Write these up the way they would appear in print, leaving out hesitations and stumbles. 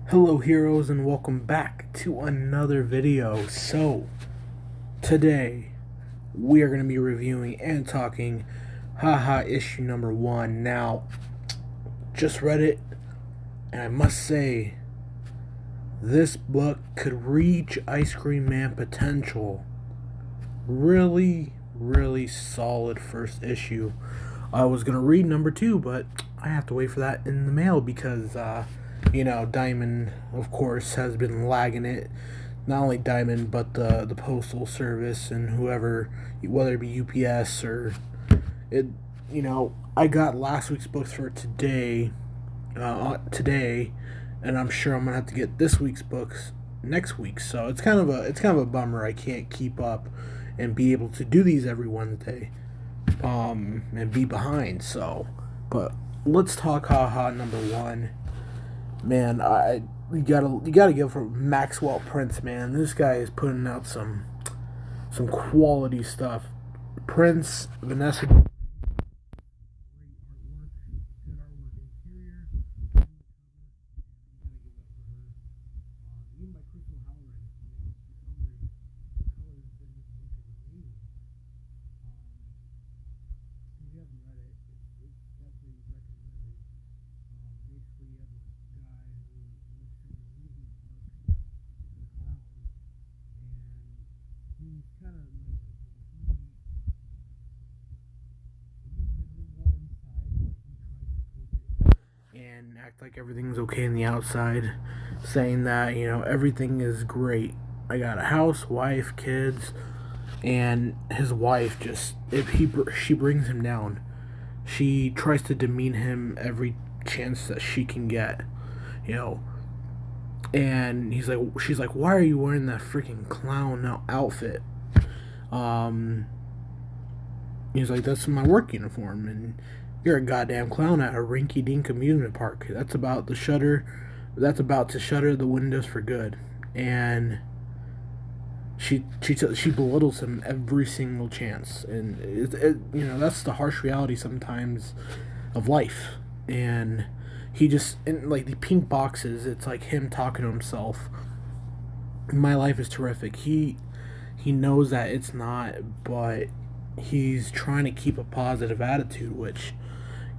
Hello heroes and welcome back to another video. So today we are going to be reviewing and talking HaHa issue number 1. Now, just read it and I must say this book could reach Ice Cream Man potential. Really solid first issue. I was going to read number 2, but I have to wait for that in the mail because Diamond, of course, has been lagging it. Not only Diamond, but the postal service and whoever, whether it be UPS or it. I got last week's books for today, and I'm sure I'm gonna have to get this week's books next week. So it's kind of a bummer I can't keep up and be able to do these every Wednesday, and be behind. But let's talk HaHa number 1. Man, you gotta give for Maxwell Prince, man. This guy is putting out some quality stuff. Prince, Vanessa. And act like everything's okay in the outside, saying that everything is great. I got a house, wife, kids, and his wife just if he she brings him down. She tries to demean him every chance that she can get, you know. And she's like, why are you wearing that freaking clown outfit? Um, he's like, that's my work uniform, and you're a goddamn clown at a rinky-dink amusement park. That's about to shutter the windows for good. And she belittles him every single chance, and that's the harsh reality sometimes of life. And he just in like the pink boxes, it's like him talking to himself. My life is terrific. He knows that it's not, but he's trying to keep a positive attitude, which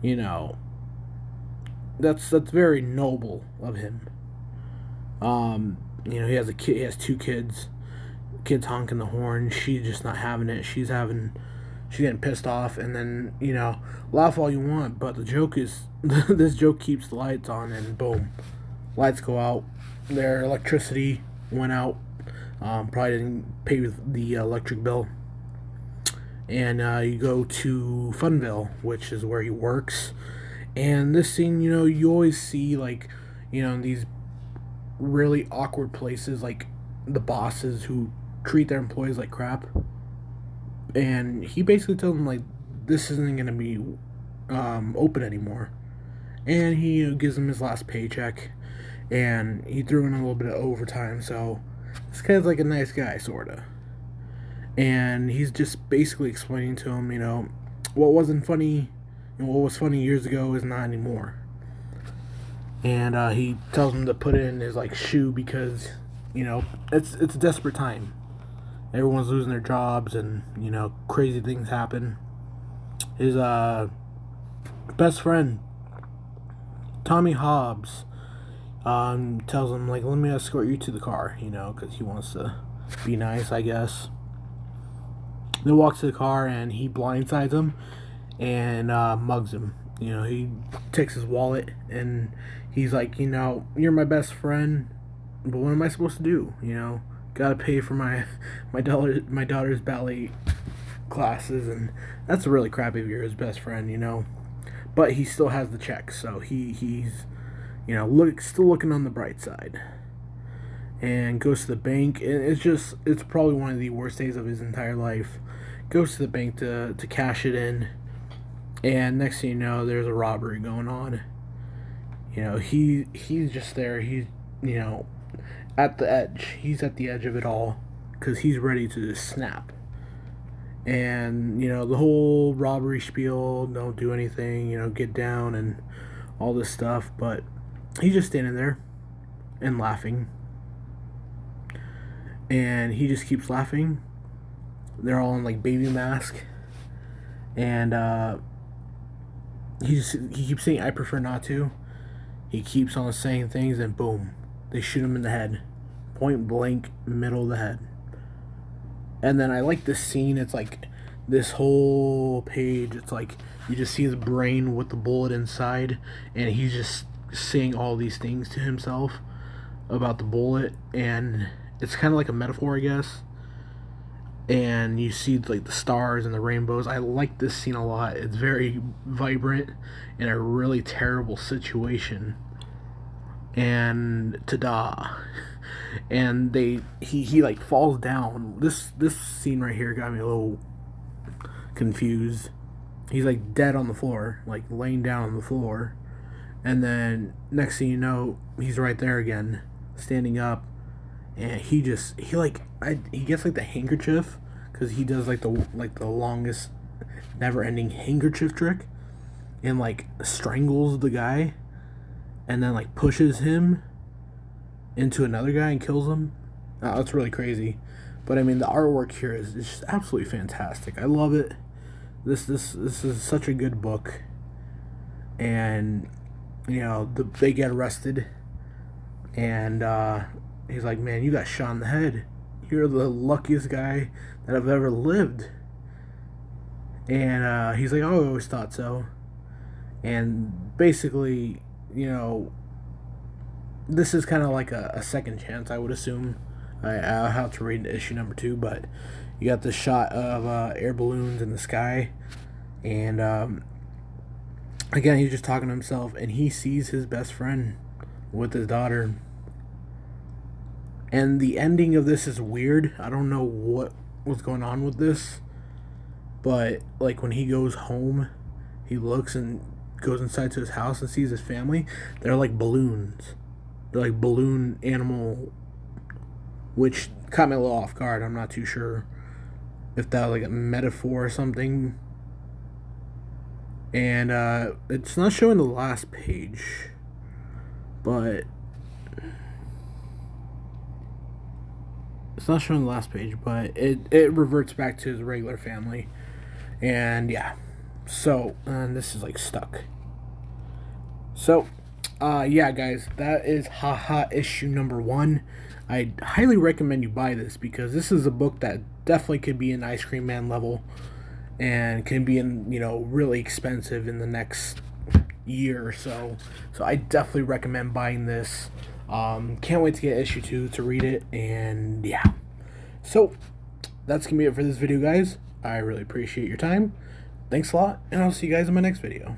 you know that's very noble of him. He has a kid. He has two kids. Kids honking the horn. She's just not having it. She's getting pissed off, and then laugh all you want, but the joke is this joke keeps the lights on, and boom, lights go out. Their electricity went out. Probably didn't pay the electric bill. And you go to Funville, which is where he works. And this scene, you always see these really awkward places, like the bosses who treat their employees like crap. And he basically tells them like this isn't gonna be open anymore. And he gives him his last paycheck, and he threw in a little bit of overtime. So this guy's like a nice guy, sorta. And he's just basically explaining to him, what wasn't funny and what was funny years ago is not anymore. And he tells him to put it in his shoe because it's a desperate time. Everyone's losing their jobs, and crazy things happen. His best friend Tommy Hobbs tells him let me escort you to the car, because he wants to be nice, I guess. They walk to the car, and he blindsides him and mugs him. He takes his wallet, and he's like, you're my best friend, but what am I supposed to do? Gotta pay for my daughter's ballet classes, and that's really crappy if you're his best friend. But he still has the check, so he's still looking on the bright side, and goes to the bank. And it's probably one of the worst days of his entire life. Goes to the bank to cash it in, and next thing you know, there's a robbery going on. He's just there. He's at the edge. He's at the edge of it all because he's ready to just snap. And the whole robbery spiel, don't do anything, get down and all this stuff. But he's just standing there, and laughing. And he just keeps laughing. They're all in like baby mask. And he keeps saying, "I prefer not to." He keeps on saying things, and boom, they shoot him in the head. Point blank, middle of the head. And then I like this scene. It's like this whole page. It's like you just see his brain with the bullet inside, and he's just saying all these things to himself about the bullet. And it's kind of like a metaphor, I guess. And you see like the stars and the rainbows. I like this scene a lot. It's very vibrant in a really terrible situation. And ta-da. And he like falls down. This scene right here got me a little confused. He's like dead on the floor, like laying down on the floor. And then next thing you know, he's right there again, standing up. And he gets like the handkerchief, because he does like the longest never-ending handkerchief trick, and like strangles the guy, and then like pushes him into another guy and kills him. That's really crazy. But I mean, the artwork here is just absolutely fantastic. I love it. This is such a good book. And you know, they get arrested, and he's like, "Man, you got shot in the head. You're the luckiest guy that I've ever lived." And he's like, "Oh, I always thought so." And basically, you know, this is kind of like a second chance, I would assume. I'll have to read issue number 2, but you got this shot of air balloons in the sky. And again, he's just talking to himself, and he sees his best friend with his daughter. And the ending of this is weird. I don't know what was going on with this, but like when he goes home, he looks and goes inside to his house and sees his family. They're like balloons. They're like balloon animal, which caught me a little off guard. I'm not too sure if that was like a metaphor or something. And it's not showing the last page, but it's not showing the last page, but it reverts back to his regular family. And yeah, so and this is like stuck. So yeah, guys, that is HaHa issue number 1. I highly recommend you buy this, because this is a book that definitely could be an Ice Cream Man level, and can be in, you know, really expensive in the next year or so. So I definitely recommend buying this. Can't wait to get issue 2 to read it. And yeah, so that's gonna be it for this video, guys. I really appreciate your time. Thanks a lot, and I'll see you guys in my next video.